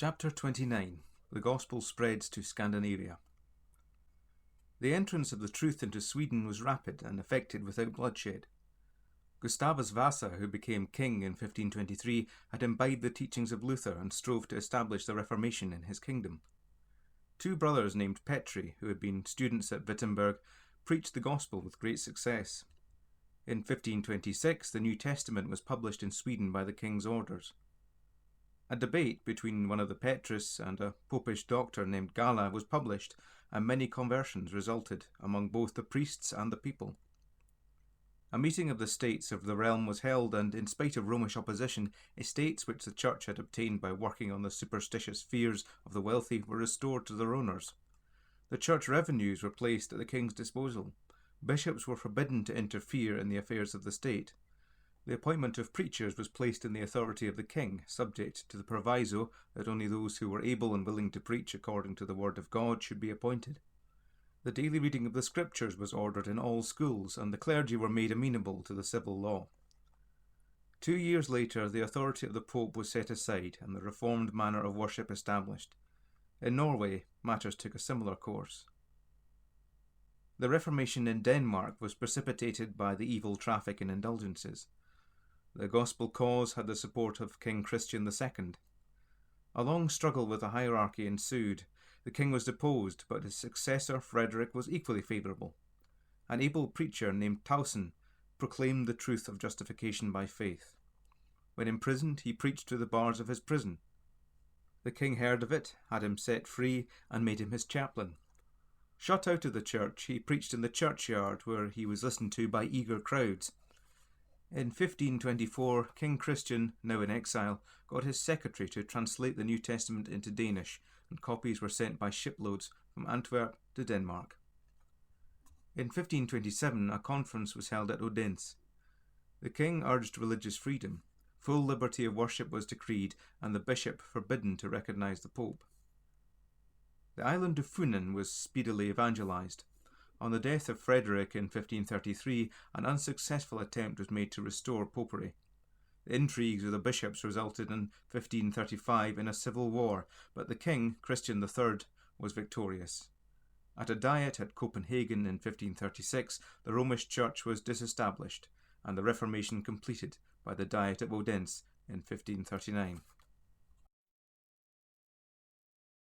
Chapter 29. The Gospel spreads to Scandinavia. The entrance of the truth into Sweden was rapid and effected without bloodshed. Gustavus Vasa, who became king in 1523, had imbibed the teachings of Luther and strove to establish the Reformation in his kingdom. Two brothers named Petri, who had been students at Wittenberg, preached the gospel with great success. In 1526, the New Testament was published in Sweden by the king's orders. A debate between one of the Petrists and a popish doctor named Gala was published, and many conversions resulted among both the priests and the people. A meeting of the states of the realm was held, and in spite of Romish opposition, estates which the church had obtained by working on the superstitious fears of the wealthy were restored to their owners. The church revenues were placed at the king's disposal. Bishops were forbidden to interfere in the affairs of the state. The appointment of preachers was placed in the authority of the king, subject to the proviso that only those who were able and willing to preach according to the word of God should be appointed. The daily reading of the Scriptures was ordered in all schools, and the clergy were made amenable to the civil law. 2 years later, the authority of the Pope was set aside, and the reformed manner of worship established. In Norway, matters took a similar course. The Reformation in Denmark was precipitated by the evil traffic in indulgences. The gospel cause had the support of King Christian II. A long struggle with the hierarchy ensued. The king was deposed, but his successor Frederick was equally favourable. An able preacher named Tausen proclaimed the truth of justification by faith. When imprisoned, he preached to the bars of his prison. The king heard of it, had him set free, and made him his chaplain. Shut out of the church, he preached in the churchyard, where he was listened to by eager crowds. In 1524, King Christian, now in exile, got his secretary to translate the New Testament into Danish, and copies were sent by shiploads from Antwerp to Denmark. In 1527, a conference was held at Odense. The king urged religious freedom. Full liberty of worship was decreed, and the bishop forbidden to recognize the pope. The island of Funen was speedily evangelized. On the death of Frederick in 1533, an unsuccessful attempt was made to restore popery. The intrigues of the bishops resulted in 1535 in a civil war, but the king, Christian III, was victorious. At a diet at Copenhagen in 1536, the Romish Church was disestablished, and the Reformation completed by the Diet of Odense in 1539.